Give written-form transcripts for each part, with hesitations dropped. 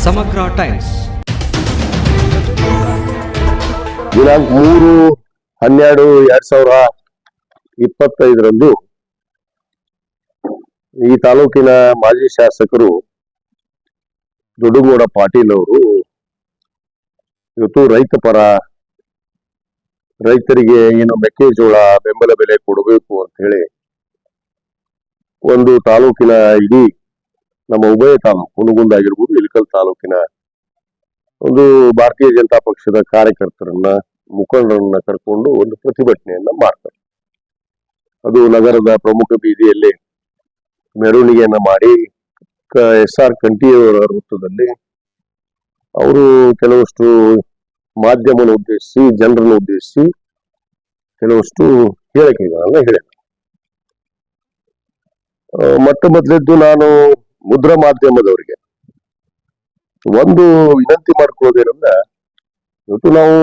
ಸಮಗ್ರ ಟೈಮ್ಸ್ ದಿನಾಂಕ 3/12/2025 ಈ ತಾಲೂಕಿನ ಮಾಜಿ ಶಾಸಕರು ದೊಡ್ಡಗೌಡ ಪಾಟೀಲ್ ಅವರು ಇವತ್ತು ರೈತರಿಗೆ ಏನು ಮೆಕ್ಕೆಜೋಳ ಬೆಂಬಲ ಬೆಲೆ ಕೊಡಬೇಕು ಅಂತ ಹೇಳಿ ಒಂದು ತಾಲೂಕಿನ ಇಡೀ ನಮ್ಮ ಉಭಯ ತಾಲೂಕು ಹುನಗುಂದ ಆಗಿರ್ಬೋದು, ಇಳಕಲ್ ತಾಲೂಕಿನ ಒಂದು ಭಾರತೀಯ ಜನತಾ ಪಕ್ಷದ ಕಾರ್ಯಕರ್ತರನ್ನ ಮುಖಂಡರನ್ನ ಕರ್ಕೊಂಡು ಒಂದು ಪ್ರತಿಭಟನೆಯನ್ನ ಮಾಡ್ತಾರೆ. ಅದು ನಗರದ ಪ್ರಮುಖ ಬೀದಿಯಲ್ಲಿ ಮೆರವಣಿಗೆಯನ್ನ ಮಾಡಿ SR ಕಂಠಿಯವರ ವೃತ್ತದಲ್ಲಿ ಅವರು ಕೆಲವಷ್ಟು ಮಾಧ್ಯಮವನ್ನು ಉದ್ದೇಶಿಸಿ ಜನರನ್ನು ಉದ್ದೇಶಿಸಿ ಕೆಲವಷ್ಟು ಹೇಳಿಕೆಗಳನ್ನ ಹೇಳಿದರು. ಮೊದಲಿದ್ದು ನಾನು ಮುದ್ರಾ ಮಾಧ್ಯಮದವರಿಗೆ ಒಂದು ವಿನಂತಿ ಮಾಡ್ಕೊಳ್ಳೋದೇನಂದ್ರೆ, ಇವತ್ತು ನಾವು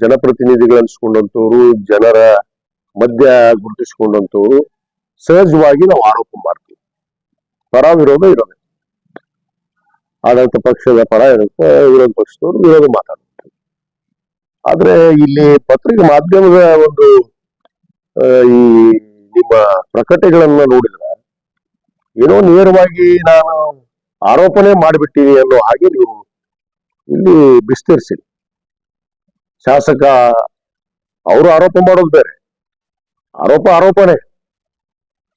ಜನಪ್ರತಿನಿಧಿಗಳು ಅನ್ಸ್ಕೊಂಡಂತವ್ರು, ಜನರ ಮಧ್ಯ ಗುರುತಿಸ್ಕೊಂಡಂತವ್ರು ಸಹಜವಾಗಿ ನಾವು ಆರೋಪ ಮಾಡ್ತೀವಿ. ಪರ ವಿರೋಧ ಇರೋದು, ಆಡಳಿತ ಪಕ್ಷದ ಪರ ಇರುತ್ತೆ, ವಿರೋಧ ಪಕ್ಷದವರು ವಿರೋಧ ಮಾತಾಡ್ತಾರೆ. ಆದ್ರೆ ಇಲ್ಲಿ ಪತ್ರಿಕೆ ಮಾಧ್ಯಮದ ಒಂದು ಈ ನಿಮ್ಮ ಪ್ರಕಟಣೆಗಳನ್ನ ನೋಡಿದ್ರೆ ಏನೋ ನೇರವಾಗಿ ನಾನು ಆರೋಪನೆ ಮಾಡಿಬಿಟ್ಟಿನಿ ಅನ್ನೋ ಹಾಗೆ ನೀವು ಇಲ್ಲಿ ವಿಸ್ತರಿಸಿ. ಶಾಸಕ ಅವರು ಆರೋಪ ಮಾಡೋದು ಬೇರೆ, ಆರೋಪನೆ.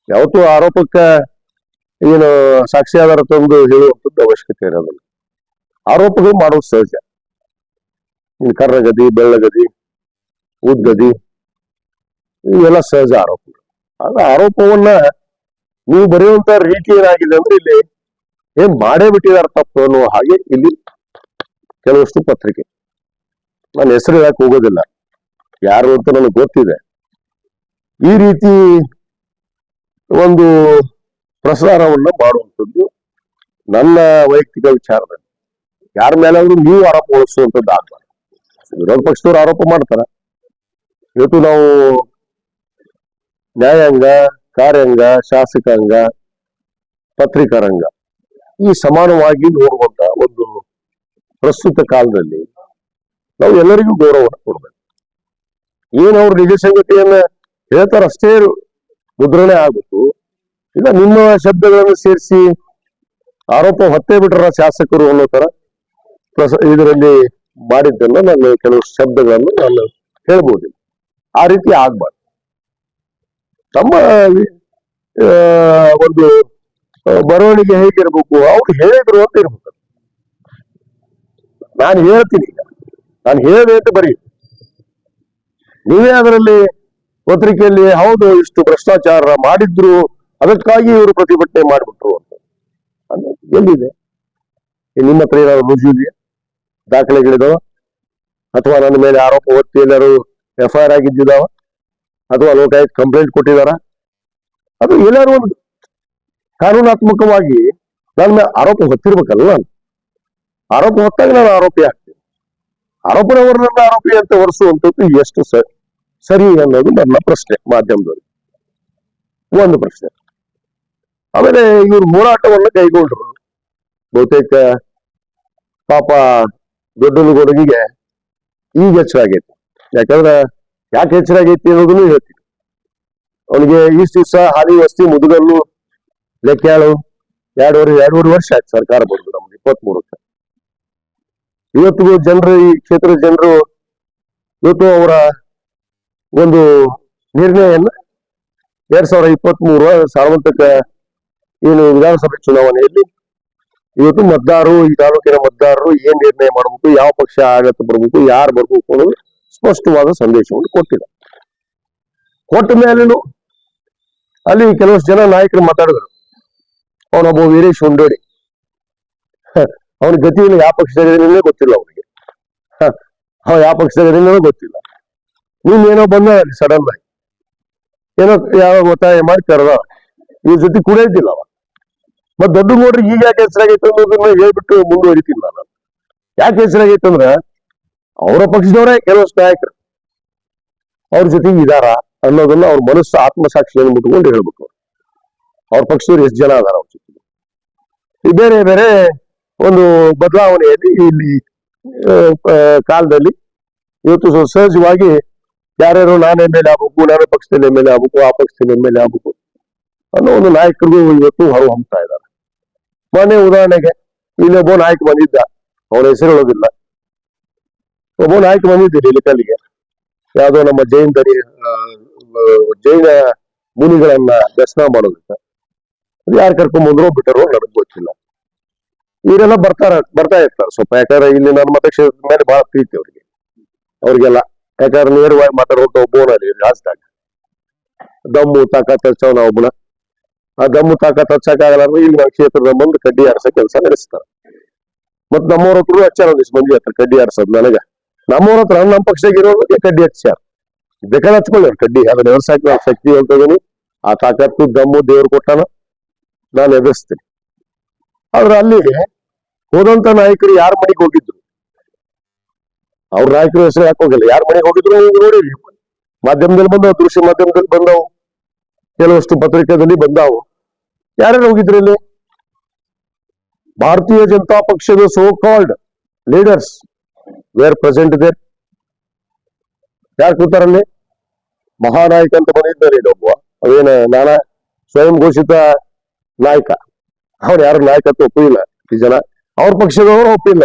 ಯಾವತ್ತೂ ಆರೋಪಕ್ಕೆ ಏನು ಸಾಕ್ಷಿಯಾಧಾರ ತಂದು ಹೇಳುವಂಥದ್ದು ಅವಶ್ಯಕತೆ ಇರೋದಿಲ್ಲ. ಆರೋಪಗಳು ಮಾಡೋದು ಸಹಜ. ಕರ್ರಗದಿ, ಬೆಳ್ಳಗದಿ, ಉದ್ಗದಿ ಇವೆಲ್ಲ ಸಹಜ ಆರೋಪಗಳು. ಆಗ ಆರೋಪವನ್ನ ನೀವು ಬರೆಯುವಂತ ರೀತಿ ಏನಾಗಿದೆ ಅಂದ್ರೆ ಇಲ್ಲಿ ಏನ್ ಮಾಡೇ ಬಿಟ್ಟಿದಾರ ತಪ್ಪು ಅನ್ನೋ ಹಾಗೆ ಇಲ್ಲಿ ಕೆಲವಷ್ಟು ಪತ್ರಿಕೆ, ನನ್ನ ಹೆಸರು ಹೇಳಕ್ ಹೋಗೋದಿಲ್ಲ, ಯಾರು ಅಂತ ನನಗೆ ಗೊತ್ತಿದೆ, ಈ ರೀತಿ ಒಂದು ಪ್ರಸಾರವನ್ನ ಮಾಡುವಂಥದ್ದು ನನ್ನ ವೈಯಕ್ತಿಕ ವಿಚಾರದಲ್ಲಿ. ಯಾರ ಮೇಲಾದ್ರೂ ನೀವು ಆರೋಪ ಹೊರಿಸುವಂಥದ್ದು ಆಗ್ಬಾರ್ದು. ವಿರೋಧ ಪಕ್ಷದವ್ರು ಆರೋಪ ಮಾಡ್ತಾರ. ಇವತ್ತು ನಾವು ನ್ಯಾಯಾಂಗ, ಕಾರ್ಯಾಂಗ, ಶಾಸಕಾಂಗ, ಪತ್ರಿಕಾರಂಗ ಈ ಸಮಾನವಾಗಿ ನೋಡುವಂತ ಒಂದು ಪ್ರಸ್ತುತ ಕಾಲದಲ್ಲಿ ನಾವು ಎಲ್ಲರಿಗೂ ಗೌರವವನ್ನು ಕೊಡ್ಬೇಕು. ಏನು ಅವ್ರು ನಿಜ ಸಂಗತಿಯನ್ನ ಹೇಳ್ತಾರ ಅಷ್ಟೇ ಮುದ್ರಣೆ ಆಗ್ಬೇಕು. ಈಗ ನಿಮ್ಮ ಶಬ್ದಗಳನ್ನು ಸೇರಿಸಿ ಆರೋಪ ಹೊತ್ತೇ ಬಿಟ್ರ ಶಾಸಕರು ಅನ್ನೋ ತರ ಇದರಲ್ಲಿ ಮಾಡಿದ್ದನ್ನ ನಾನು ಕೆಲವು ಶಬ್ದಗಳನ್ನು ನಾನು ಹೇಳ್ಬೋದು. ಆ ರೀತಿ ಆಗ್ಬಾರ್ದು. ತಮ್ಮ ಒಂದು ಬರವಣಿಗೆ ಹೇಗಿರ್ಬೇಕು, ಅವ್ರು ಹೇಳಿದ್ರು ಅಂತ ಇರ್ಬೇಕು. ನಾನು ಹೇಳ್ತೀನಿ, ನಾನು ಹೇಳಿದೆ ಅಂತ ಬರೀ ನೀವೇ ಅದರಲ್ಲಿ ಪತ್ರಿಕೆಯಲ್ಲಿ ಹೌದು ಇಷ್ಟು ಭ್ರಷ್ಟಾಚಾರ ಮಾಡಿದ್ರು ಅದಕ್ಕಾಗಿ ಇವರು ಪ್ರತಿಭಟನೆ ಮಾಡಿಬಿಟ್ರು ಅಂತ ಎಲ್ಲಿದೆ? ನಿಮ್ಮ ಹತ್ರ ಏನಾದ್ರು ರುಜು ಇದೆಯಾ? ದಾಖಲೆಗಳಿದಾವ? ಅಥವಾ ನನ್ನ ಮೇಲೆ ಆರೋಪ ಹೊತ್ತಿ ಎಲ್ಲರೂ FIR ಆಗಿದ್ದಿದಾವ? ಅಥವಾ ಲೋಕಾಯುಕ್ತ ಕಂಪ್ಲೇಂಟ್ ಕೊಟ್ಟಿದಾರ? ಅದು ಏನಾದ್ರು ಒಂದು ಕಾನೂನಾತ್ಮಕವಾಗಿ ನನ್ನ ಮೇಲೆ ಆರೋಪ ಹೊತ್ತಿರ್ಬೇಕಲ್ಲ. ನಾನು ಆರೋಪ ಹೊತ್ತಾಗ ನಾನು ಆರೋಪಿ ಆಗ್ತೀನಿ. ಆರೋಪನವರನ್ನ ಆರೋಪಿ ಅಂತ ಹೊರಿಸುವಂಥದ್ದು ಎಷ್ಟು ಸರಿ ಅನ್ನೋದು ನನ್ನ ಪ್ರಶ್ನೆ ಮಾಧ್ಯಮದವರಿಗೆ. ಒಂದು ಪ್ರಶ್ನೆ. ಆಮೇಲೆ ಇವ್ರು ಹೋರಾಟವನ್ನು ಕೈಗೊಂಡ್ರು. ಬಹುತೇಕ ಪಾಪ ದೊಡ್ಡನಗೌಡನಿಗೆ ಈಗ ಹೆಚ್ಚಾಗೈತಿ. ಯಾಕಂದ್ರೆ ಯಾಕೆ ಹೆಚ್ಚಾಗೈತಿ ಅನ್ನೋದನ್ನು ಹೇಳ್ತೀನಿ. ಅವನಿಗೆ ಇಷ್ಟು ದಿವಸ ಹಾಲಿ ವಸ್ತಿ ಮುದುಗಲ್ಲು ಲೆಕ್ಕಾಳು ಎರಡೂವರೆ ವರ್ಷ ಆಯ್ತು ಸರ್ಕಾರ ಬಂದು, ನಮ್ಗೆ 23ಕ್ಕೆ. ಇವತ್ತು ಜನರು, ಈ ಕ್ಷೇತ್ರದ ಜನರು ಇವತ್ತು ಅವರ ಒಂದು ನಿರ್ಣಯವನ್ನ 2023 ಸಾರ್ವತ್ರಿಕ ಏನು ವಿಧಾನಸಭೆ ಚುನಾವಣೆಯಲ್ಲಿ ಇವತ್ತು ಮತದಾರರು, ಈ ತಾಲೂಕಿನ ಮತದಾರರು ಏನ್ ನಿರ್ಣಯ ಮಾಡಬೇಕು, ಯಾವ ಪಕ್ಷ ಆಡಳಿತ ಬರ್ಬೇಕು, ಯಾರು ಬರ್ಬೇಕು ಅನ್ನೋದು ಸ್ಪಷ್ಟವಾದ ಸಂದೇಶವನ್ನು ಕೊಟ್ಟಿದೆ. ಕೊಟ್ಟ ಮೇಲೂ ಅಲ್ಲಿ ಕೆಲವಷ್ಟು ಜನ ನಾಯಕರು ಮಾತಾಡಿದ್ರು. ಅವನೊಬ್ಬ ವೀರೇಶ್ ಹುಂಡೋಡಿ, ಅವನ ಗತಿಯಲ್ಲಿ ಯಾವ ಪಕ್ಷದಾಗೇನೇ ಗೊತ್ತಿಲ್ಲ ಅವನಿಗೆ. ಯಾವ ಪಕ್ಷದಾಗೇನೋ ಗೊತ್ತಿಲ್ಲ. ನೀನೇನೋ ಬಂದ ಸಡನ್ ಆಗಿ ಏನೋ ಯಾವ ಒತ್ತಾಯ ಮಾಡಿ ಕರೆದ, ಇವ್ರ ಜೊತೆ ಕೂಡ ಇದ್ದಿಲ್ಲ ಅವ. ಮತ್ ದೊಡ್ಡ ನೋಡ್ರಿ ಈಗ ಯಾಕೆ ಹೆಸರಾಗೈತೆ ಅನ್ನೋದನ್ನ ಹೇಳ್ಬಿಟ್ಟು ಮುಂದುವರಿತೀನಿ ನಾನು. ಯಾಕೆ ಹೆಸರಾಗೈತೆ ಅಂದ್ರ ಅವರ ಪಕ್ಷದವರೇ ಕೆಲವಷ್ಟು ನಾಯಕರು ಅವ್ರ ಜೊತೆಗೆ ಇದಾರ ಅನ್ನೋದನ್ನ ಅವ್ರ ಮನಸ್ಸು ಆತ್ಮಸಾಕ್ಷಿಯನ್ನು ಮುಟ್ಕೊಂಡು ಹೇಳ್ಬೇಕು. ಅವ್ರ ಪಕ್ಷದವ್ರು ಎಷ್ಟು ಜನ ಅದಾರ ಅವ್ರ ಜೊತೆಗೆ. ಈ ಬೇರೆ ಬೇರೆ ಒಂದು ಬದಲಾವಣೆಯಲ್ಲಿ ಇಲ್ಲಿ ಕಾಲದಲ್ಲಿ ಇವತ್ತು ಸಹಜವಾಗಿ ಯಾರ್ಯಾರು ನಾನು ಎಮ್ ಎಲ್ ಎ ಆಗ್ಬೇಕು, ನಾನು ಪಕ್ಷದಲ್ಲಿ ಎಮ್ ಎಲ್ ಎ ಆಗ್ಬೇಕು, ಆ ಪಕ್ಷದಲ್ಲಿ ಎಮ್ ಎಲ್ ಎ ಆಗ್ಬೇಕು ಅನ್ನೋ ಒಂದು ನಾಯಕರಿಗೂ ಇವತ್ತು ಹೊರ ಹೊಮ್ತಾ ಇದ್ದಾರೆ. ಮೊನ್ನೆ ಉದಾಹರಣೆಗೆ ಇಲ್ಲಿ ಒಬ್ಬ ನಾಯಕ ಬಂದಿದ್ದ, ಅವನ ಹೆಸರು ಹೇಳೋದಿಲ್ಲ, ಒಬ್ಬ ನಾಯಕ ಬಂದಿದ್ದೀರಿ ಇಲ್ಲಿ ಕಲ್ಲಿಗೆ, ಯಾವುದೋ ನಮ್ಮ ಜೈನ ಮುನಿಗಳನ್ನ ದರ್ಶನ ಮಾಡೋದಿಲ್ಲ, ಯಾರು ಕರ್ಕೊಂಡ್ ಬಂದ್ರು ಬಿಟ್ಟರು ನನಗೆ ಗೊತ್ತಿಲ್ಲ. ಇವರೆಲ್ಲ ಬರ್ತಾ ಇರ್ತಾರೆ ಸ್ವಲ್ಪ, ಯಾಕಂದ್ರೆ ಇಲ್ಲಿ ನನ್ನ ಮತಕ್ಷೇತ್ರದ ಮೇಲೆ ಬಹಳ ಪ್ರೀತಿ ಅವ್ರಿಗೆಲ್ಲ, ಯಾಕಂದ್ರೆ ನೇರವಾಗಿ ಮಾತಾಡುವಂತ ಒಬ್ಬನಲ್ಲಿ ರಾಜದಾಗ ದಮ್ಮು ತಾಕತ್ ಹಚ್ಚವನ ಒಬ್ಬನ, ಆ ದಮ್ಮು ತಾಕತ್ ಹಚ್ಚಕ್ಕಾಗಲ್ಲ ಇಲ್ಲಿ ನಮ್ಮ ಕ್ಷೇತ್ರದ ಮುಂದೆ ಕಡ್ಡಿ ಆರಿಸೋ ಕೆಲಸ ನಡೆಸ್ತಾರೆ. ಮತ್ ನಮ್ಮವ್ರ ಹತ್ರ ಹಚ್ಚಾರ ಒಂದಿಷ್ಟು ಮಂದಿ ಹತ್ರ ಕಡ್ಡಿ ಆರಿಸೋದು. ನನಗ ನಮ್ಮವ್ರ ಹತ್ರ ನಮ್ಮ ಪಕ್ಷದಾಗ ಇರೋದಕ್ಕೆ ಕಡ್ಡಿ ಹಚ್ಚಾರ, ಬೇಕಾದ್ರೆ ಹಚ್ಕೊಳ್ಳಿ ಕಡ್ಡಿ, ಅದನ್ನ ಎದುರ್ಸಾಕ ನಾನು ಶಕ್ತಿ ಹೇಳ್ತಿದ್ದೀನಿ, ಆ ತಾಕತ್ತು ದಮ್ಮು ದೇವ್ರು ಕೊಟ್ಟಾನ, ನಾನು ಎದುರಿಸ್ತೀನಿ. ಆದ್ರೆ ಅಲ್ಲಿ ಹೋದಂತ ನಾಯಕರು ಯಾರ ಮನೆಗೆ ಹೋಗಿದ್ರು, ಅವ್ರ ನಾಯಕರ ಹೆಸರು ಯಾಕೆ ಹೋಗಿಲ್ಲ, ಯಾರ ಮನೆಗೆ ಹೋಗಿದ್ರು ನೀವು ನೋಡಿರಿ, ಮಾಧ್ಯಮದಲ್ಲಿ ಬಂದವು, ದೃಶ್ಯ ಮಾಧ್ಯಮದಲ್ಲಿ ಬಂದವು, ಕೆಲವಷ್ಟು ಪತ್ರಿಕೆದಲ್ಲಿ ಬಂದಾವು. ಯಾರ್ಯಾರು ಹೋಗಿದ್ರು ಇಲ್ಲಿ? ಭಾರತೀಯ ಜನತಾ ಪಕ್ಷದ so called leaders were present there. ಯಾರು ಕೂತಾರಲ್ಲಿ? ಮಹಾನಾಯಕ ಅಂತ ಬಂದಿದ್ದಾರೆ ಒಬ್ಬ, ಅದೇನ ನಾನಾ ಸ್ವಯಂ ಘೋಷಿತ ನಾಯಕ, ಅವ್ರು ಯಾರು ನಾಯಕತ್ವ ಒಪ್ಪಿಲ್ಲ, ಈ ಜನ ಅವ್ರ ಪಕ್ಷದವರು ಒಪ್ಪಿಲ್ಲ,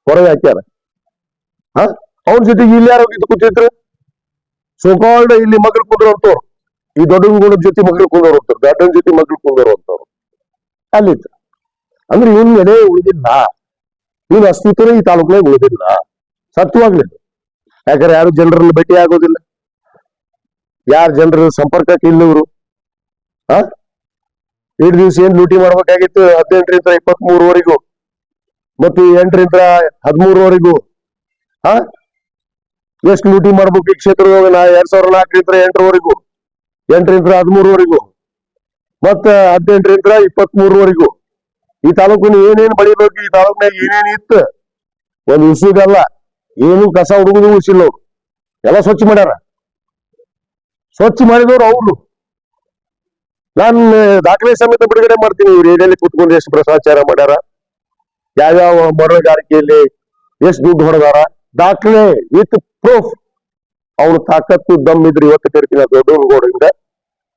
ಹೊರಗೆ ಹಾಕ್ಯಾರ. ಅವ್ರ ಜೊತೆಗೆ ಇಲ್ಲಿ ಯಾರು ಹೋಗಿದ್ದು ಕೂತಿದ್ರು? ಸೋಕಾಲ್ಡ್ ಇಲ್ಲಿ ಮಗಳು ಕುಂದ್ರಂತವ್ರು, ಈ ದೊಡ್ಡನಗೌಡನ ಜೊತೆ ಮಗಳು ಕುಂದೋರು, ದೊಡ್ಡನ ಜೊತೆ ಮಗಳು ಕುಂದೋರು ಅಂತವ್ರು ಅಲ್ಲಿತ್ತು. ಅಂದ್ರೆ ಇವನ್ ಮೇಲೆ ಉಳಿದಿಲ್ಲ, ಇವನ್ ಅಸ್ತಿತ್ವನೇ ಈ ತಾಲೂಕಿನಾಗ ಉಳಿದಿಲ್ಲ, ಸತ್ಯವಾಗ್ಲಿಲ್ಲ. ಯಾಕಂದ್ರೆ ಯಾರು ಜನರನ್ನು ಭೇಟಿ ಆಗೋದಿಲ್ಲ, ಯಾರ ಜನರ ಸಂಪರ್ಕಕ್ಕೆ ಇಲ್ಲವರು. ಎರಡು ದಿವಸ ಏನ್ ಡ್ಯೂಟಿ ಮಾಡ್ಬೇಕಾಗಿತ್ತು 18ರಿಂದ 23ವರೆಗೂ ಮತ್ತು 8ರಿಂದ 13ವರೆಗೂ ಎಷ್ಟು ಡ್ಯೂಟಿ ಮಾಡ್ಬೇಕು ಈ ಕ್ಷೇತ್ರದೊಳಗ? 2004ರಿಂದ 8ರವರೆಗೂ, 8ರಿಂದ 13ವರೆಗೂ, ಮತ್ತ 18ರಿಂದ 23ವರೆಗೂ ಈ ತಾಲೂಕಿನ ಏನೇನ್ ಬಳಿಬೇಕು, ಈ ತಾಲೂಕಿನಾಗ ಏನೇನ್ ಇತ್ತು ಒಂದ್ ಉಸುಗಲ್ಲ, ಏನು ಕಸ ಹುಡುಗುದು ಉಸಿಲ್ಲ, ಅವ್ರು ಎಲ್ಲ ಸ್ವಚ್ಛ ಮಾಡ್ಯಾರ. ಸ್ವಚ್ಛ ಮಾಡಿದವ್ರು ಅವ್ರು. ನಾನು ದಾಖಲೆ ಸಮೇತ ಬಿಡುಗಡೆ ಮಾಡ್ತೀನಿ, ಇವ್ರು ಏನೇಲಿ ಕುತ್ಕೊಂಡು ಎಷ್ಟು ಭ್ರಷ್ಟಾಚಾರ ಮಾಡ್ಯಾರ, ಯಾವ್ಯಾವ ಮರಳುಗಾರಿಕೆಯಲ್ಲಿ ಎಷ್ಟು ದುಡ್ಡು ಹೊಡೆದಾರ, ದಾಖಲೆ ವಿತ್ ಪ್ರೂಫ್. ಅವ್ನು ತಾಕತ್ತು ದಮ್ ಇದ್ರೆ, ಇವತ್ತು ಕರಿತೀನಿ ದೊಡ್ಡನಗೌಡರಿಂದ,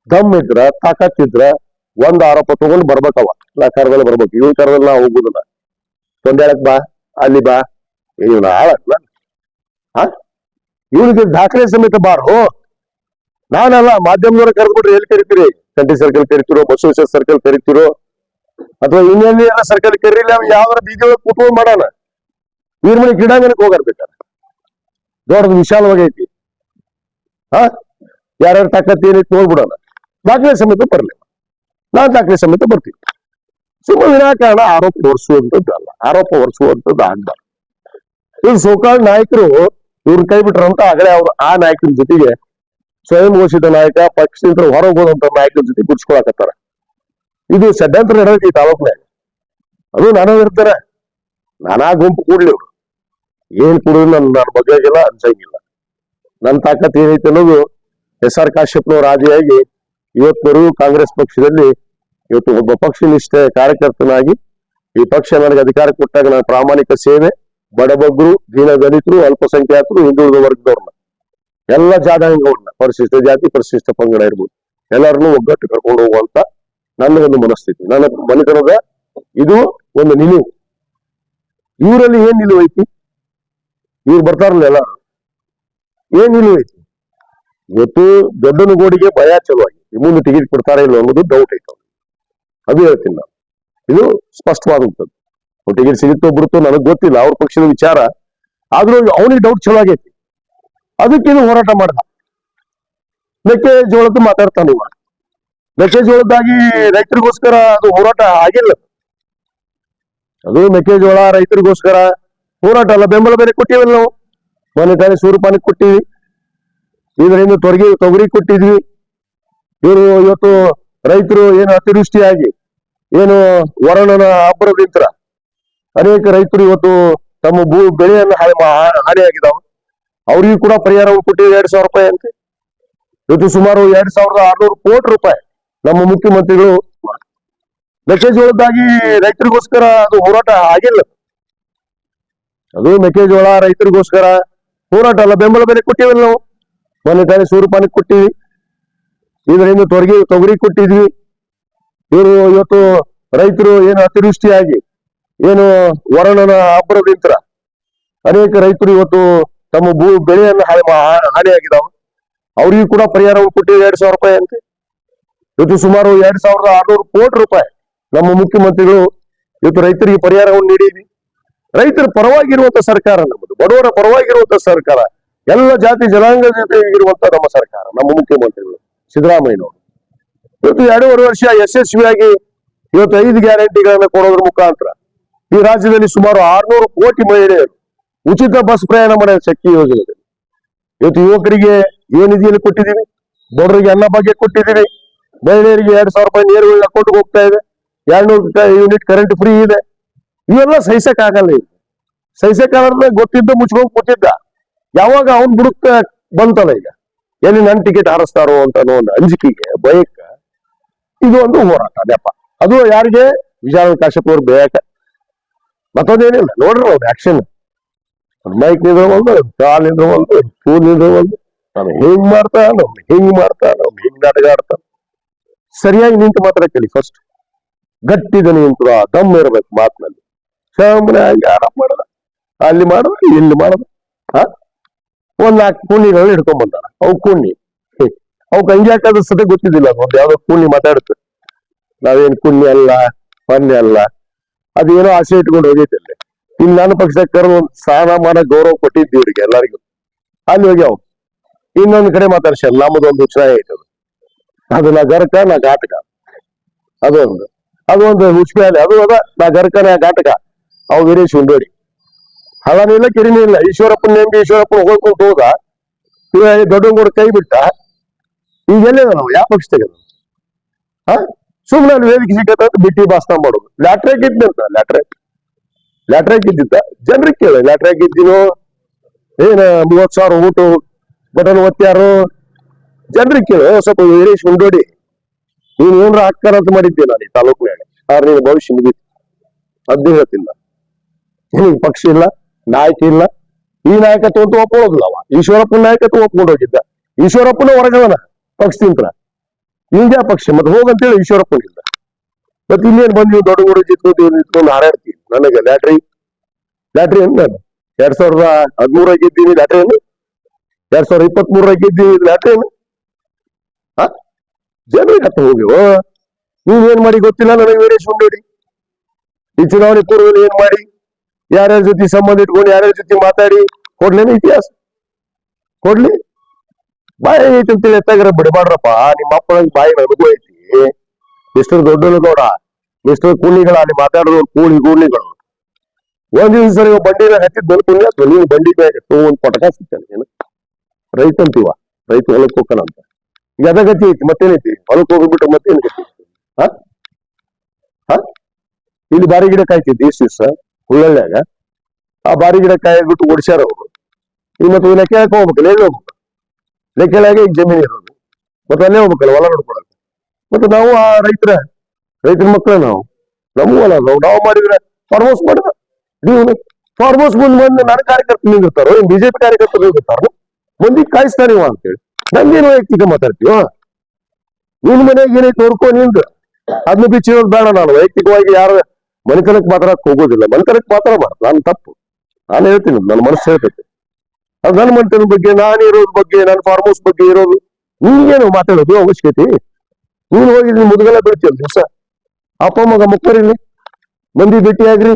ದಮ್ ಇದ್ರ ತಾಕತ್ತಿದ್ರ ಒಂದ್ ಆರೋಪ ತಗೊಂಡು ಬರ್ಬೇಕವ, ನಾ ಕರದಲ್ಲಿ ಬರ್ಬೇಕು, ಇವ್ ಕರದಲ್ಲಿ ನಾ ಹೋಗುದಿಲ್ಲ. ಒಂದೇಳಕ್ ಬಾ, ಅಲ್ಲಿ ಬಾ, ಇವ್ನ ಆಳಲ್ಲ, ಇವನಿಗೆ ದಾಖಲೆ ಸಮೇತ ಬಾರು. ನಾನಲ್ಲ, ಮಾಧ್ಯಮದವ್ರ ಕರೆದ್ಬಿಟ್ರೆ ಎಲ್ಲಿ ಕರಿತೀರಿ? ಕಂಟಿ ಸರ್ಕಲ್ ಕರಿತಿರೋ, ಬಸವೇಶ್ವರ ಸರ್ಕಲ್ ಕರಿತಿರೋ, ಅಥವಾ ಇನ್ನೆಲ್ಲಿ ಎಲ್ಲ ಸರ್ಕಲ್ ಕರೀಲಿ, ಯಾವ್ದಾರ ಬೀದಿ ಒಳಗೆ ಕುತ್ಕೊಂಡ್ ಮಾಡೋಣ, ವೀರಮಣಿ ಕ್ರೀಡಾಂಗಣಕ್ಕೆ ಹೋಗಾರ್ಬೇಕಾರೆ ದೊಡ್ಡದು ವಿಶಾಲವಾಗಿ ಐತಿ. ಯಾರ್ಯಾರು ತಾಕತ್ ಏನೈತಿ ನೋಡ್ಬಿಡೋಣ, ದಾಖಲೆ ಸಮೇತ ಬರ್ಲಿ, ನಾನ್ ದಾಖಲೆ ಸಮೇತ ಬರ್ತೀನಿ. ಸುಮ್ಮನೆ ವಿನಾಕಾರಣ ಆರೋಪ ಹೊರಿಸುವಂತದ್ದು ಅಲ್ಲ, ಆರೋಪ ಹೊರಿಸುವಂತದ್ದು ಆಗ್ಬಾರ್ದು. ಇವ್ರು ಸೋಕಾಳ್ ನಾಯಕರು ಇವ್ರ ಕೈ ಬಿಟ್ರಂತ ಆಗಲೇ ಅವ್ರು ಆ ನಾಯಕರ ಜೊತೆಗೆ ಸ್ವಯಂ ಘೋಷಿತ ನಾಯಕ, ಪಕ್ಷದಿಂದ ಹೊರಗೆ ಹೋದಂತ ನಾಯಕರ ಜೊತೆ ಗುಡ್ಸ್ಕೊಳಕತ್ತಾರ. ಇದು ಷಡ್ಯಂತ್ರ ನಡೆದೈತಿ ಈ ತಾಲೂಕಿನಾಗ. ಅದು ನಾನು ಇರ್ತಾರೆ, ನಾನಾ ಗುಂಪು ಕೂಡ್ಲಿ, ಅವ್ರು ಏನ್ ಕೂಡಿದ್ರು ನನ್ನ ಬಗ್ಗೆಗಿಲ್ಲ, ಅನ್ಸಂಗಿಲ್ಲ. ನನ್ನ ತಾಕತ್ ಏನೈತಿ ಅನ್ನೋದು SR ಕಾಶ್ಯಪ್ನವ್ರ ಆದಿಯಾಗಿ ಇವತ್ತವರೆಗೂ ಕಾಂಗ್ರೆಸ್ ಪಕ್ಷದಲ್ಲಿ ಇವತ್ತು ಒಬ್ಬ ಪಕ್ಷನಿಷ್ಠ ಕಾರ್ಯಕರ್ತನಾಗಿ ಈ ಪಕ್ಷ ನನಗೆ ಅಧಿಕಾರ ಕೊಟ್ಟಾಗ ನಾನು ಪ್ರಾಮಾಣಿಕ ಸೇವೆ, ಬಡಬಗ್ಗರು, ದೀನ ದಲಿತರು, ಅಲ್ಪಸಂಖ್ಯಾತರು, ಹಿಂದುಳಿದ ವರ್ಗದವ್ರನ್ನ, ಎಲ್ಲ ಜಾತಿಗಳನ್ನ, ಪರಿಶಿಷ್ಟ ಜಾತಿ ಪರಿಶಿಷ್ಟ ಪಂಗಡ ಇರ್ಬೋದು, ಎಲ್ಲರನ್ನೂ ಒಗ್ಗಟ್ಟು ಕರ್ಕೊಂಡು ಹೋಗುವಂತ ನನ್ನ ಒಂದು ಮನಸ್ಥಿತಿ, ನನ್ನ ಮನೆತನದ ಇದು ಒಂದು ನಿಲುವು. ಇವರಲ್ಲಿ ಏನ್ ನಿಲುವು ಐತಿ? ಇವ್ರು ಬರ್ತಾರಲ್ಲ ಎಲ್ಲ, ಏನ್ ನಿಲುವು ಐತಿ? ಇವತ್ತು ದೊಡ್ಡನಗೌಡಿಗೆ ಭಯ ಚಲುವಾಗಿ ಮುಂದೆ ಟಿಕೆಟ್ ಕೊಡ್ತಾರ ಇಲ್ಲ ಅನ್ನೋದು ಡೌಟ್ ಐತೆ. ಅದು ಹೇಳ್ತೀನಿ ನಾನು, ಇದು ಸ್ಪಷ್ಟವಾದಂಥದ್ದು. ಟಿಕೆಟ್ ಸಿಗುತ್ತೋ ಬಿಡುತ್ತೋ ನನಗ್ ಗೊತ್ತಿಲ್ಲ, ಅವ್ರ ಪಕ್ಷದ ವಿಚಾರ. ಆದ್ರೂ ಅವನಿಗೆ ಡೌಟ್ ಚಲೋ ಆಗೈತಿ, ಅದಕ್ಕೆ ಇದು ಹೋರಾಟ ಮಾಡ್ದ. ಮೆಕ್ಕೆಜೋಳದ್ದು ಮಾತಾಡ್ತಾನೆ ಇವ, ಮೆಕ್ಕೆಜೋಳದ್ದಾಗಿ ರೈತರಿಗೋಸ್ಕರ ಅದು ಹೋರಾಟ ಆಗಿಲ್ಲ. ಅದು ಮೆಕ್ಕೆಜೋಳ ರೈತರಿಗೋಸ್ಕರ ಹೋರಾಟ ಅಲ್ಲ, ಬೆಂಬಲ ಬೆಲೆ ಕೊಟ್ಟಿವಲ್ಲ ನಾವು. ಮೊನ್ನೆ ತಾನೇ ಸೂರ್ಯಪಾನಕ್ಕೆ ಕೊಟ್ಟಿವಿ, ಇದರಿಂದ ತೊಗರಿ ಕೊಟ್ಟಿದ್ವಿ. ಇವರು ಇವತ್ತು ರೈತರು ಏನು ಅತಿವೃಷ್ಟಿಯಾಗಿ ಏನು ವರುಣನ ಅಬ್ಬರದಿಂತ್ರ ಅನೇಕ ರೈತರು ಇವತ್ತು ತಮ್ಮ ಬೆಳೆಯನ್ನು ಹಾನಿಯಾಗಿದ್ದಾವ. ಅವ್ರಿಗೂ ಕೂಡ ಪರಿಹಾರವನ್ನು ಕೊಟ್ಟಿವಿ 2,000 ರೂಪಾಯಿ ಅಂತೆ. ಇವತ್ತು ಸುಮಾರು 2,600 ಕೋಟಿ ರೂಪಾಯಿ ನಮ್ಮ ಮುಖ್ಯಮಂತ್ರಿಗಳು ಮೆಕ್ಕೆಜೋಳದ್ದಾಗಿ ರೈತರಿಗೋಸ್ಕರ ಅದು ಹೋರಾಟ ಆಗಿಲ್ಲ. ಅದು ಮೆಕ್ಕೆಜೋಳ ರೈತರಿಗೋಸ್ಕರ ಹೋರಾಟ ಅಲ್ಲ. ಬೆಂಬಲ ಬೆಲೆ ಕೊಟ್ಟಿವಲ್ಲ ನಾವು. ಮೊನ್ನೆ ತಾನೇ ಸೂರ್ಯಪಾನಕ್ಕೆ ಕೊಟ್ಟಿವಿ, ಇದರಿಂದ ತೊಗರಿ ಕೊಟ್ಟಿದ್ವಿ. ಇವರು ಇವತ್ತು ರೈತರು ಏನು ಅತಿವೃಷ್ಟಿಯಾಗಿ ಏನು ವರುಣನ ಅಬ್ಬರದಿಂತ್ರ ಅನೇಕ ರೈತರು ಇವತ್ತು ತಮ್ಮ ಬೆಳೆಯನ್ನು ಹಾನಿಯಾಗಿದ್ದಾವೆ. ಅವರಿಗೂ ಕೂಡ ಪರಿಹಾರವನ್ನು ಕೊಟ್ಟಿವಿ 2,000 ರೂಪಾಯಿ ಅಂತೆ. ಇವತ್ತು ಸುಮಾರು 2,600 ಕೋಟಿ ರೂಪಾಯಿ ನಮ್ಮ ಮುಖ್ಯಮಂತ್ರಿಗಳು ಇವತ್ತು ರೈತರಿಗೆ ಪರಿಹಾರವನ್ನು ನೀಡಿದ್ವಿ. ರೈತರ ಪರವಾಗಿರುವಂತ ಸರ್ಕಾರ ನಮ್ಮದು, ಬಡವರ ಪರವಾಗಿರುವಂತ ಸರ್ಕಾರ, ಎಲ್ಲ ಜಾತಿ ಜನಾಂಗ ಜೊತೆ ಇರುವಂತ ನಮ್ಮ ಸರ್ಕಾರ, ನಮ್ಮ ಮುಖ್ಯಮಂತ್ರಿಗಳು ಸಿದ್ದರಾಮಯ್ಯನವರು ಇವತ್ತು 2.5 ವರ್ಷ ಯಶಸ್ವಿಯಾಗಿ ಇವತ್ತು 5 ಗ್ಯಾರಂಟಿಗಳನ್ನ ಕೊಡೋದ್ರ ಮುಖಾಂತರ ಈ ರಾಜ್ಯದಲ್ಲಿ ಸುಮಾರು 600 ಕೋಟಿ ಮಹಿಳೆಯರು ಉಚಿತ ಬಸ್ ಪ್ರಯಾಣ ಮಾಡೋ ಶಕ್ತಿ ಯೋಜನೆಯಲ್ಲಿ ಇವತ್ತು ಯುವಕರಿಗೆ ನಿಧಿಯಲ್ಲಿ ಕೊಟ್ಟಿದ್ದೀವಿ, ಬಡವರಿಗೆ ಅನ್ನ ಭಾಗ್ಯ ಕೊಟ್ಟಿದ್ದೀವಿ, ಮಹಿಳೆಯರಿಗೆ 2,000 ರೂಪಾಯಿ ನೇರವಾಗಿ ಅಕೌಂಟ್ಗೆ ಹೋಗ್ತಾ ಇದೆ, 200 ಯೂನಿಟ್ ಕರೆಂಟ್ ಫ್ರೀ ಇದೆ. ಇವೆಲ್ಲ ಸಹಿಸಕ್ಕಾಗಲ್ಲ. ಸಹಿಸಕ್ಕಾಗಲ್ಲ ಗೊತ್ತಿದ್ದ ಮುಚ್ಕೊಂಡು ಕೂತಿದ್ದ. ಯಾವಾಗ ಅವನ್ ಬುಡಕ್ಕ ಬಂತಲ್ಲ ಈಗ ಎಲ್ಲಿ ನನ್ ಟಿಕೆಟ್ ಹಾರಿಸ್ತಾರೋ ಅಂತ ಒಂದು ಅಂಜಿಕೆಗೆ ಭಯಕ್ಕ ಇದು ಒಂದು ಹೋರಾಟ ನೆಪ. ಅದು ಯಾರಿಗೆ ವಿಜಯ ಕಾಶ್ಯಪ್ ಅವ್ರು ಬೇಕ, ಮತ್ತೊಂದೇನಿಲ್ಲ. ನೋಡ್ರಿ ಅವ್ರು ಆಕ್ಷನ್ ಮೈಕ್ ನಿಂದ್ರವಲ್ದು, ಕಾಲ್ ನಿಂದ್ರವಲ್ದು, ಫೂಲ್ ನಿಂದ್ರವಲ್ದು. ನಾನು ಹಿಂಗ್ ಮಾಡ್ತಾ ಹಿಂಗ್ ನಾಟಕ ಆಡ್ತಾನ. ಸರಿಯಾಗಿ ನಿಂತು ಮಾತ್ರ ಕೇಳಿ. ಫಸ್ಟ್ ಗಟ್ಟಿದ ನಿಂತು ದಮ್ ಇರ್ಬೇಕು ಮಾತಿನಲ್ಲಿ. ಸುಮ್ಮನೆ ಹಂಗೆ ಆರಾಮ್ ಮಾಡದ, ಅಲ್ಲಿ ಮಾಡದ, ಇಲ್ಲಿ ಮಾಡದ. ಒಂದ್ 4 ಕೂಣಿಗಳು ಹಿಡ್ಕೊಂಡ್ ಬಂದಾರ. ಅವು ಕೂಣಿ ಅವಕ್ ಹಂಗೆ ಹಾಕೋದ್ ಸತೆ ಗೊತ್ತಿದ್ದಿಲ್ಲ. ಒಂದ್ ಯಾವ್ದೋ ಕೂಣಿ ಮಾತಾಡ್ತು. ನಾವೇನ್ ಕೂಣಿ ಅಲ್ಲ, ಪನ್ನೆ ಅಲ್ಲ, ಅದೇನೋ ಆಸೆ ಇಟ್ಕೊಂಡು ಹೋಗೈತಿಲ್ಲ. ಇನ್ ನನ್ನ ಪಕ್ಷಕ್ಕೆ ಕರೆದು ಒಂದು ಸ್ನಾನ ಮಾಡೋ ಗೌರವ ಕೊಟ್ಟಿದ್ವಿ ಇವ್ರಿಗೆ ಎಲ್ಲರಿಗೂ. ಅಲ್ಲಿ ಹೋಗಿ ಅವ್ ಇನ್ನೊಂದ್ ಕಡೆ ಮಾತಾಡ್ಸ ನಮ್ಮದೊಂದು ಉತ್ಸಾಹ ಐತದು. ಅದು ನಾ ಗರ್ಕ ನಾ ಘಾಟಕ, ಅದೊಂದು ಹುಷ್ಪೆ ಅದು ಅದ. ನಾ ಗರ್ಕ ನಾ ಘಾಟಕ. ಅವ್ ವೀರೇಶ್ ಉಂಡೋಡಿ ಹಳನೂ ಇಲ್ಲ, ಕೆರಿನೂ ಇಲ್ಲ. ಈಶ್ವರಪ್ಪನ ನೆಂಬಿ ಈಶ್ವರಪ್ಪನ ಹೋಗ್ಕೊಂಡು ಹೋದ. ದೊಡ್ಡಂಗೋಡ್ ಕೈ ಬಿಟ್ಟ. ಈಗ ಎಲ್ಲಿದ ನಾವು ಯಾವ ಪಕ್ಷ ತೆಗೆದ? ಸುಮ್ಮನೆ ಅಲ್ಲಿ ವೇದಿಕೆ ಸಿಕ್ಕತ್ತ ಬಿಟ್ಟಿ ಭಾಷಣ ಮಾಡೋದು. ಲ್ಯಾಟ್ರಾಕ್ ಇದ್ದಂತ ಲ್ಯಾಟ್ರಾಕ್ ಇದ್ದಿದ್ದ ಜನರಿಗೆ ಕೇಳಿ. ಲ್ಯಾಟ್ರಾಕ್ ಇದ್ದೀನೋ ಏನ 30,000 ಊಟ ಬಟನ್ ಒತ್ತ್ಯಾರು ಜನರಿಗೆ ಕೇಳು. ಸ್ವಲ್ಪ ವೀರೇಶ್ ಉಂಡೋಡಿ ನೀನ್ ಏನ್ರ ಹಾಕ್ತಾರ ಅಂತ ಮಾಡಿದ್ದೆ ನಾನು ಈ ತಾಲೂಕಿನಾಗ. ನೀನು ಭವಿಷ್ಯ ಮುಗಿತು. ಅದೇ ಹೇಳ್ತೀನಿ ನಾನು. ನಿನಗೆ ಪಕ್ಷ ಇಲ್ಲ, ನಾಯಕ ಇಲ್ಲ. ಈ ನಾಯಕತ್ವ ಅಂತ ಒಪ್ಕೊಳ್ಳೋದಿಲ್ಲ. ಅವ ಈಶ್ವರಪ್ಪನ ನಾಯಕತ್ವ ಒಪ್ಕೊಂಡು ಹೋಗಿದ್ದ. ಈಶ್ವರಪ್ಪನ ಹೊರಗವನ ಪಕ್ಷದಿಂದ. ಈಗ ಪಕ್ಷ ಮತ್ತೆ ಹೋಗಂತೇಳಿ ಈಶ್ವರಪ್ಪನಿಂದ ಮತ್ತೆ ಇನ್ನೇನ್ ಬಂದ್ ನೀವು ದೊಡ್ಡ ಊರು ನಿಂತ್ಕೊಂಡು ಹಾರಾಡ್ತೀವಿ. ನನಗೆ ಲ್ಯಾಟ್ರಿ ಏನ್ ನಾನು 2013 ಗೆದ್ದೀನಿ. ಲ್ಯಾಟ್ರಿ ಏನು 2023 ಗೆದ್ದೀನಿ. ಲ್ಯಾಟ್ರಿ ಏನು ಜನರಿಗೆ ಹತ್ತ ಹೋಗ್ಯವ. ನೀವೇನ್ ಮಾಡಿ ಗೊತ್ತಿಲ್ಲ ನನಗೆ. ವೀರೇಶ್ ಉಂಡೋಡಿ ಈ ಚುನಾವಣೆ ಪೂರ್ವದಲ್ಲಿ ಏನ್ ಮಾಡಿ, ಯಾರ್ಯಾರ ಜೊತೆ ಸಂಬಂಧ ಇಟ್ಕೊಂಡು ಯಾರ್ಯಾರ ಜೊತೆ ಮಾತಾಡಿ ಕೊಡ್ಲೇನೆ ಇತಿಹಾಸ ಕೊಡ್ಲಿ. ಬಾಯಿ ಐತಿ ಅಂತೇಳಿ ಎತ್ತಾಗಿರ ಬಿಡಬಾಡ್ರಪ್ಪ. ನಿಮ್ಮ ಅಪ್ಪನಿಗೆ ಬಾಯಿ ಅನುಭವ ಐತಿ. ಮಿಸ್ಟರ್ ದೊಡ್ಡನಗೌಡ, ಮಿಸ್ಟರ್ ಕೂಲಿಗಳ ಅಲ್ಲಿ ಮಾತಾಡೋದು ಕೂಲಿಗಳು. ಒಂದ್ ದಿವಸ ಸರಿ ಬಂಡಿನ ಹತ್ತಿದ್ ಪುಣ್ಯ ನೀನು ಬಂಡಿ ಒಂದ್ ಪಟಕ ಸಿಗ್ತಾನೆ. ಏನು ರೈತ ಅಂತೀವ, ರೈತ ಹೊಲಕ್ ಹೋಗ್ತಾನ ಅಂತ. ಈಗ ಅದ ಗತಿ ಐತಿ. ಮತ್ತೇನೈತಿ? ಹೊಲಕ್ ಹೋಗ್ಬಿಟ್ಟು ಮತ್ತೇನ್ ಗತಿ? ಇಲ್ಲಿ ಬಾರಿ ಗಿಡ ಕಾಯ್ತಿದ್ದಿ ಇಷ್ಟ ದಿವಸ ಹುಳ್ಳಳ್ಳ್ಯಾಗ. ಆ ಬಾರಿ ಗಿಡ ಕಾಯ್ಬಿಟ್ಟು ಓಡಿಸ್ಯಾರ ಅವರು. ಈಗ ಮತ್ತೆ ಲೆಕ್ಕ ಹೋಗ್ಬೇಕಲ್ಲ, ಎಲ್ಲಿ ಹೋಗ್ಬೇಕು? ಲೆಕ್ಕಲಾಗೆ ಈಗ ಜಮೀನು ಇರೋದು. ಮತ್ತೆ ಅಲ್ಲೇ ಹೋಗ್ಬೇಕಲ್ಲ ಹೊಲ ನೋಡ್ಕೊಳಕ್ಕೆ. ಮತ್ತೆ ನಾವು ಆ ರೈತರ ಮಕ್ಕಳು ನಮಗೂ ಹೊಲ ನಾವು ಮಾಡಿದ್ರೆ ಫಾರ್ಮ್ ಹೌಸ್ ಮಾಡಿದ. ನೀವು ಫಾರ್ಮ್ ಹೌಸ್ ಮುಂದೆ ಬಂದು ನನ್ನ ಕಾರ್ಯಕರ್ತರು ನಿಂದಿರ್ತಾರೋ, ಬಿಜೆಪಿ ಕಾರ್ಯಕರ್ತರು ನಿಂದಿರ್ತಾರೋ, ಮಂದಿಗೆ ಕಾಯಿಸ್ತಾರೀವ ಅಂತೇಳಿ ನಂಗೇನು ವೈಯಕ್ತಿಕ ಮಾತಾಡ್ತೀವ? ನಿನ್ ಮನೆಗೆ ಏನೈತೆ ನೋಡ್ಕೊ ನಿಂದು. ಅದನ್ನ ಬಿಚ್ಚಿರೋದು ಬೇಡ. ನಾನು ವೈಯಕ್ತಿಕವಾಗಿ ಯಾರ ಮನೆತನಕ್ಕೆ ಮಾತಾಡಕ್ ಹೋಗೋದಿಲ್ಲ. ಮನೆತನಕ್ಕೆ ಮಾತಾಡಬಾರ್ದು. ನಾನು ತಪ್ಪು. ನಾನು ಹೇಳ್ತೀನಿ, ನನ್ನ ಮನಸ್ಸು ಹೇಳ್ತೈತೆ. ಅದು ನನ್ನ ಮನೆತನದ ಬಗ್ಗೆ, ನಾನು ಇರೋದ್ರ ಬಗ್ಗೆ, ನನ್ನ ಫಾರ್ಮ್ ಹೌಸ್ ಬಗ್ಗೆ ಇರೋದು. ನಿನ್ಗೇನು ಮಾತಾಡೋದು ಅವಶ್ಯಕತೆ? ನೀನು ಹೋಗಿ ಮುದುಗಲ ಬೀಳ್ತೀಯಲ್ಲ ದಿವಸ. ಅಪ್ಪ ಮಗ ಮಕ್ಕಳಿರ್ಲಿ, ಮಂದಿ ಭೇಟಿಯಾಗ್ರಿ,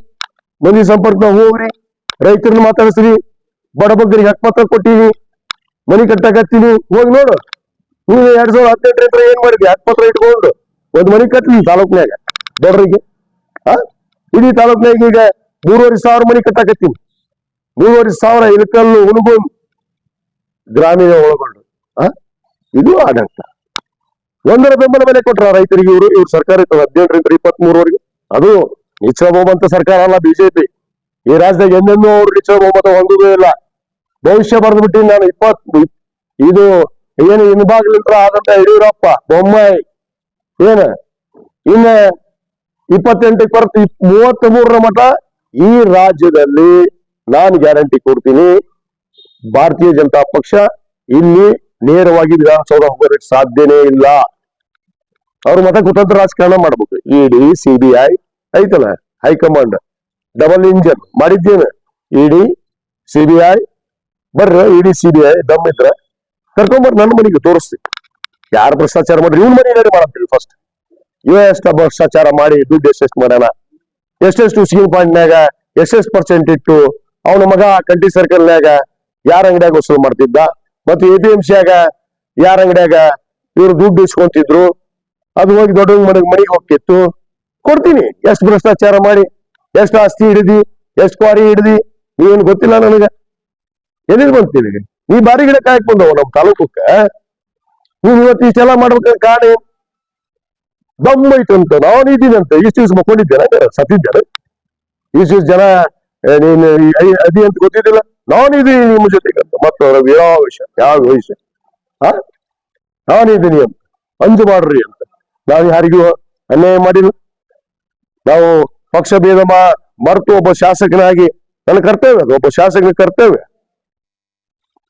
ಮಂದಿ ಸಂಪರ್ಕದಾಗ ಹೋಗ್ರಿ, ರೈತರನ್ನ ಮಾತಾಡಿಸ್ರಿ, ಬಡಬಗ್ಗರಿಗೆ ಹಕ್ಕಪತ್ರ ಕೊಟ್ಟಿವಿ, ಮನಿ ಕಟ್ಟಕತ್ತೀನಿ, ಹೋಗಿ ನೋಡು. ನೀವು 2018 ಏನ್ ಮಾಡಿದ್ವಿ? ಹಕ್ಕಪತ್ರ ಇಟ್ಕೊಂಡು ಒಂದ್ ಮನಿ ಕಟ್ಲಿ ತಾಲೂಕ್ನಾಗ ದೊಡ್ಡರಿಗೆ. ಇಡೀ ತಾಲೂಕ್ನಾಗ ಈಗ 3,500 ಮನಿ ಕಟ್ಟಾಕತ್ತೀನಿ. 3,500 ಇಳಕಲ್ಲು ಹುಣಗುಂದ್ ಗ್ರಾಮೀಣ ಒಳಗೊಂಡು. ಇದು ಆಡಳಿತ. ಒಂದರ ಬೆಂಬಲ ಬೆಲೆ ಕೊಟ್ರ ರೈತರಿಗೆ ಇವ್ರು ಸರ್ಕಾರ ಇರ್ತದೆ 18ರಿಂದ 23ವರೆಗೆ. ಅದು ನಿಶ್ಚಯ ಬಹುಮತ ಸರ್ಕಾರ ಅಲ್ಲ ಬಿಜೆಪಿ. ಈ ರಾಜ್ಯದಾಗ ಎಂದೆಂದೂ ಅವ್ರು ನಿಶ್ಚಯ ಬಹುಮತ ಹೊಂದುವುದೇ ಇಲ್ಲ. ಭವಿಷ್ಯ ಬರೆದ್ಬಿಟ್ಟು ನಾನು ಇದು ಏನು ಹಿಂಬಾಗ್ಲಿಂತ್ರ ಆದಂತ ಯಡಿಯೂರಪ್ಪ ಬೊಮ್ಮಾಯಿ ಇನ್ನ 28ಕ್ಕೆ ಬರ್ತು 33ರ ಮಠ ಈ ರಾಜ್ಯದಲ್ಲಿ ನಾನು ಗ್ಯಾರಂಟಿ ಕೊಡ್ತೀನಿ, ಭಾರತೀಯ ಜನತಾ ಪಕ್ಷ ಇಲ್ಲಿ ನೇರವಾಗಿ ವಿಧಾನಸೌಧ ಹೋಗೋದಕ್ಕೆ ಸಾಧ್ಯನೇ ಇಲ್ಲ. ಅವ್ರ ಮತ ಕುತಂತ್ರ ರಾಜಕಾರಣ ಮಾಡ್ಬೇಕು. ಇಡಿ CBI ಐತಲ್ಲ ಹೈಕಮಾಂಡ್, ಡಬಲ್ ಇಂಜನ್ ಮಾಡಿದ್ದೇನೆ. ಇಡಿ CBI ಬರ್ರ, ಇಡಿ CBI ದಮ್ ಇದ್ರ ಕರ್ಕೊಂಬರ್ ನನ್ನ ಮನೆಗೆ ತೋರಿಸ್ತೀನಿ. ಯಾರು ಭ್ರಷ್ಟಾಚಾರ ಮಾಡ್ರಿ ಇವ್ನ ಮನೆಯಲ್ಲಿ ಮಾಡಂತೀವಿ. ಫಸ್ಟ್ ಎಷ್ಟು ಭ್ರಷ್ಟಾಚಾರ ಮಾಡಿ ದುಡ್ಡು ಎಷ್ಟೆಷ್ಟು ಮಾಡ್ಯಾನ, ಎಷ್ಟೆಷ್ಟು ಸ್ಕೀಮ್ ಫಂಡ್ನ್ಯಾಗ ಎಷ್ಟೆಷ್ಟು % ಇಟ್ಟು, ಅವನ ಮಗ ಕಂಟಿ ಸರ್ಕಲ್ನ್ಯಾಗ ಯಾರ ಅಂಗಡಿಯಾಗ ವಸೂಲು ಮಾಡ್ತಿದ್ದ, ಮತ್ತೆ APMCಯಾಗ ಯಾರ ಅಂಗಡಿಯಾಗ ಇವ್ರು ದುಡ್ಡು ಇಸ್ಕೊಂತಿದ್ರು, ಅದು ಹೋಗಿ ದೊಡ್ಡ ಮನೆಗೆ ಹೋಗ್ತಿತ್ತು. ಕೊಡ್ತೀನಿ ಎಷ್ಟು ಭ್ರಷ್ಟಾಚಾರ ಮಾಡಿ, ಎಷ್ಟು ಆಸ್ತಿ ಹಿಡಿದಿ, ಎಷ್ಟು ಕ್ವಾರಿ ಹಿಡಿದಿ, ನೀವೇನು ಗೊತ್ತಿಲ್ಲ ನನಗ. ಎಲ್ಲಿಗೆ ಬಂತೀನಿ ನೀ ಬಾರಿ ಗಿಡ ಕಾಯಕ್ ಬಂದವ ನಮ್ ತಾಲೂಕಕ್ಕ. ನೀವ್ ಇವತ್ತು ಇಷ್ಟೆಲ್ಲ ಮಾಡ್ಬೇಕಂತ ಕಾರಣ ದಮ್ ಐತಂತ ನಾನು ಇದ್ದೀನಂತ. ಇಷ್ಟು ದಿವ್ಸ ಮಕ್ಕೊಂಡಿದ್ದೇನೆ, ಸತ್ತಿದ್ದೇನೆ. ಇಷ್ಟು ಜನ ನೀನು ಅದಿ ಅಂತ ಗೊತ್ತಿದ್ದಿಲ್ಲ, ನಾನಿದ್ದೀನಿ ನಿಮ್ಮ ಜೊತೆಗಂತ. ಮತ್ತು ಯಾವ ವಿಷಯ ನಾನಿದ್ದೀನಿ ಅಂತ ಅಂಜು ಮಾಡ್ರಿ ಅಂತ. ನಾವು ಯಾರಿಗೂ ಅನ್ಯಾಯ ಮಾಡಿಲ್ಲ. ನಾವು ಪಕ್ಷ ಭೇದ ಮರೆತು ಒಬ್ಬ ಶಾಸಕನಾಗಿ ನನ್ನ ಕರ್ತವ್ಯ ಅದು. ಒಬ್ಬ ಶಾಸಕನ ಕರ್ತವ್ಯ,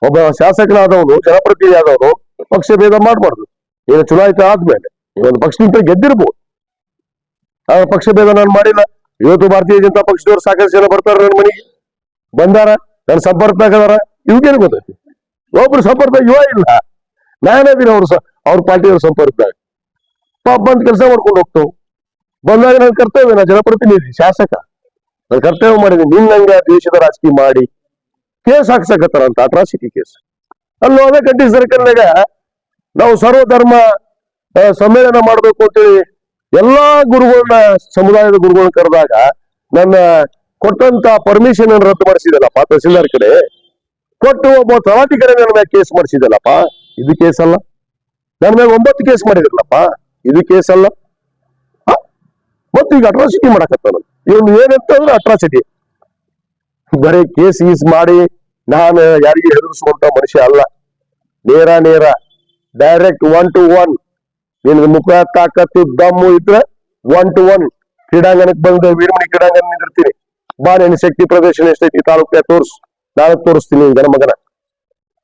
ಒಬ್ಬ ಶಾಸಕನಾದವನು ಜನಪ್ರತಿನಿಧಿ ಆದವನು ಪಕ್ಷ ಭೇದ ಮಾಡಬಾರ್ದು. ಈಗ ಚುನಾಯಿತ ಆದ್ಮೇಲೆ ಒಂದು ಪಕ್ಷದಿಂದ ಗೆದ್ದಿರ್ಬೋದು, ಆ ಪಕ್ಷ ಭೇದ ನಾನು ಮಾಡಿಲ್ಲ. ಇವತ್ತು ಭಾರತೀಯ ಜನತಾ ಪಕ್ಷದವ್ರು ಸಾಕಷ್ಟು ಜನ ಬರ್ತಾರ ನನ್ನ ಮನೆಗೆ, ಬಂದಾರ, ನನ್ನ ಸಂಪರ್ಕದಾರ. ಇವ್ಗೇನು ಗೊತ್ತೈತಿ, ಒಬ್ರು ಸಂಪರ್ಕ ಯುವ ಇಲ್ಲ, ನಾನೇದಿನ ಅವ್ರ ಪಾರ್ಟಿಯವ್ರ ಸಂಪರ್ಕದಾಗ ಬಂದ್ ಕೆಲಸ ಮಾಡ್ಕೊಂಡು ಹೋಗ್ತಾವ್. ಬಂದಾಗ ನನ್ನ ಕರ್ತವ್ಯ, ನಾ ಜನಪ್ರತಿನಿಧಿ ಶಾಸಕ, ನನ್ನ ಕರ್ತವ್ಯ ಮಾಡಿದ್ದೀನಿ. ನಿನ್ನಂಗ ದೇಶದ ರಾಜಕೀಯ ಮಾಡಿ ಕೇಸ್ ಹಾಕ್ಸಕತ್ತಾರ ಅಂತ, ಅಟ್ರಾಸಿಟಿ ಕೇಸ್. ಅಲ್ಲೂ ಅದೇ ಕಂಟಿ ಸರ್ಕಲ್ನಾಗ ನಾವು ಸರ್ವಧರ್ಮ ಸಮ್ಮೇಳನ ಮಾಡ್ಬೇಕು ಅಂತೇಳಿ ಎಲ್ಲಾ ಗುರುಗಳನ್ನ, ಸಮುದಾಯದ ಗುರುಗಳನ್ನ ಕರೆದಾಗ ನನ್ನ ಕೊಟ್ಟಂತ ಪರ್ಮಿಷನ್ ಅನ್ನು ರದ್ದು ಮಾಡಿಸಿದಲ್ಲಪ್ಪ ತಹಸೀಲ್ದಾರ್ ಕಡೆ ಕೊಟ್ಟು. ಒಬ್ಬ ತಲಾಟಿ ಕಡೆ ನನ್ನ ಮ್ಯಾಗ ಕೇಸ್ ಮಾಡಿಸಿದಲ್ಲಪ್ಪ, ಇದು ಕೇಸ್ ಅಲ್ಲ. ನನ್ನ ಮ್ಯಾಗ 9 ಕೇಸ್ ಮಾಡಿದ್ರಲ್ಲಪ್ಪ, ಇದು ಕೇಸ್ ಅಲ್ಲ. ಮತ್ತೆ ಈಗ ಅಟ್ರಾಸಿಟಿ ಮಾಡಕತ್ತಾನ. ಇವನು ಏನಂತಂದ್ರೆ ಅಟ್ರಾಸಿಟಿ, ಬರೀ ಕೇಸ್ ಗೀಸ್ ಮಾಡಿ ನಾನು ಯಾರಿಗೆ ಹೆದರಿಸುವಂತ ಮನುಷ್ಯ ಅಲ್ಲ. ನೇರ ಡೈರೆಕ್ಟ್ 1 to 1. ನಿನ್ಗೆ ಮುಖ ತಾಕತ್ತು ದಮ್ಮು ಇದ್ರೆ 1 to 1 ಕ್ರೀಡಾಂಗಣಕ್ಕೆ ಬಂದು ವೀರಮಣಿ ಕ್ರೀಡಾಂಗಣ ನಿಂದಿರ್ತೀನಿ. ಬಾ ನಿನ್ನ ಶಕ್ತಿ ಪ್ರದರ್ಶನ ಎಷ್ಟೈತಿ ತಾಲೂಕ ತೋರ್ಸು, ನಾಳೆ ತೋರಿಸ್ತೀನಿ ಗನ ಮಗನ.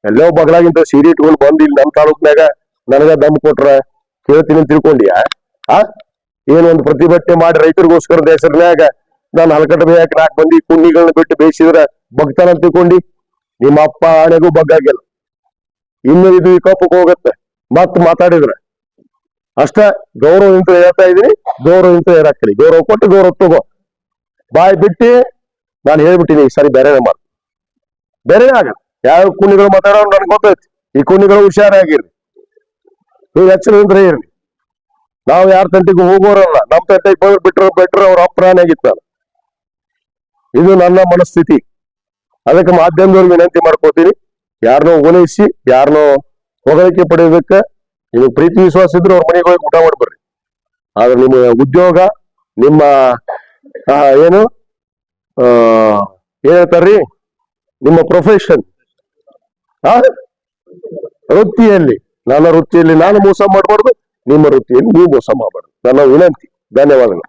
ಎಲ್ಲೋ ಬಗಳಾಗಿಂತ ಸಿಡಿ ಇಟ್ಕೊಂಡು ಬಂದು ಇಲ್ಲಿ ನಮ್ಮ ತಾಲೂಕ್ನಾಗ ನನಗ ದಮ್ ಕೊಟ್ರ ಕೇಳ್ತೀನಿ ಅಂತ ತಿಳ್ಕೊಂಡಿಯಾ? ಏನೊಂದು ಪ್ರತಿಭಟನೆ ಮಾಡಿ ರೈತರಿಗೋಸ್ಕರದ ಹೆಸರಿನ್ಯಾಗ ನಾನು ಹಲಕಟ್ಟ ಬೇಯಕ್ಕೆ 4 ಮಂದಿ ಕುಂಡಿಗಳನ್ನ ಬಿಟ್ಟು ಬೇಯಿಸಿದ್ರ ಬಗ್ತಾನ ಅಂತ ತಿಳ್ಕೊಂಡಿ. ನಿಮ್ಮ ಅಪ್ಪ ಆನೆಗೂ ಬಗ್ಗಾಗಿಲ್ಲ. ಇನ್ನು ಇದು ಈ ಕಪ್ಪಕ್ಕೆ ಹೋಗತ್ತೆ ಮತ್ ಮಾತಾಡಿದ್ರ ಅಷ್ಟ. ಗೌರವದಿಂದ ಹೇಳ್ತಾ ಇದೀನಿ, ಗೌರವದಿಂದ ಹೇಳಾಕ್ತೀನಿ. ಗೌರವ ಕೊಟ್ಟು ಗೌರವ ತಗೋ. ಬಾಯ್ ಬಿಟ್ಟಿ ನಾನು ಹೇಳ್ಬಿಟ್ಟಿನಿ, ಈ ಸರಿ ಬೇರೆನೇ ಮಾಡು, ಬೇರೆನೇ ಆಗಲ್ಲ. ಯಾವ ಕುಣಿಗಳು ಮಾತಾಡೋ ನನ್ಗೆ ಗೊತ್ತೈತಿ. ಈ ಕುಣಿಗಳು ಹುಷಾರಾಗಿರ್ರಿ, ನೀವು ಎಚ್ಚರದಿಂದ ಇರ್ರಿ. ನಾವು ಯಾರ ತಂಟಿಗೂ ಹೋಗೋರಲ್ಲ, ನಮ್ ತಂಟೆಗೆ ಬಂದು ಬಿಟ್ರೆ ಅವ್ರ ಅಪ್ರಾಣಿಯಾಗಿತ್ತು. ಇದು ನನ್ನ ಮನಸ್ಥಿತಿ. ಅದಕ್ಕೆ ಮಾಧ್ಯಮದವ್ರಿಗೆ ವಿನಂತಿ ಮಾಡ್ಕೋತೀನಿ, ಯಾರನ್ನೋ ಓಲೈಸಿ ಯಾರನ್ನೋ ಹೊಗಳಿಕೆ ಪಡೆಯೋದಕ್ಕೆ ನಿಮಗೆ ಪ್ರೀತಿ ವಿಶ್ವಾಸ ಇದ್ರೆ ಅವ್ರ ಮನೆಗೆ ಹೋಗಿ ಊಟ ಮಾಡ್ಬರ್ರಿ. ಆದ್ರೆ ನಿಮ್ಮ ಉದ್ಯೋಗ, ನಿಮ್ಮ ಏನು ಹೇಳ್ತಾರ್ರಿ, ನಿಮ್ಮ ಪ್ರೊಫೆಷನ್, ವೃತ್ತಿಯಲ್ಲಿ, ನನ್ನ ವೃತ್ತಿಯಲ್ಲಿ ನಾನು ಮೋಸ ಮಾಡಬಾರ್ದು, ನಿಮ್ಮ ವೃತ್ತಿಯಲ್ಲಿ ನೀವು ಮೋಸ ಮಾಡಬಾರ್ದು. ನನ್ನ ವಿನಂತಿ. ಧನ್ಯವಾದಗಳು.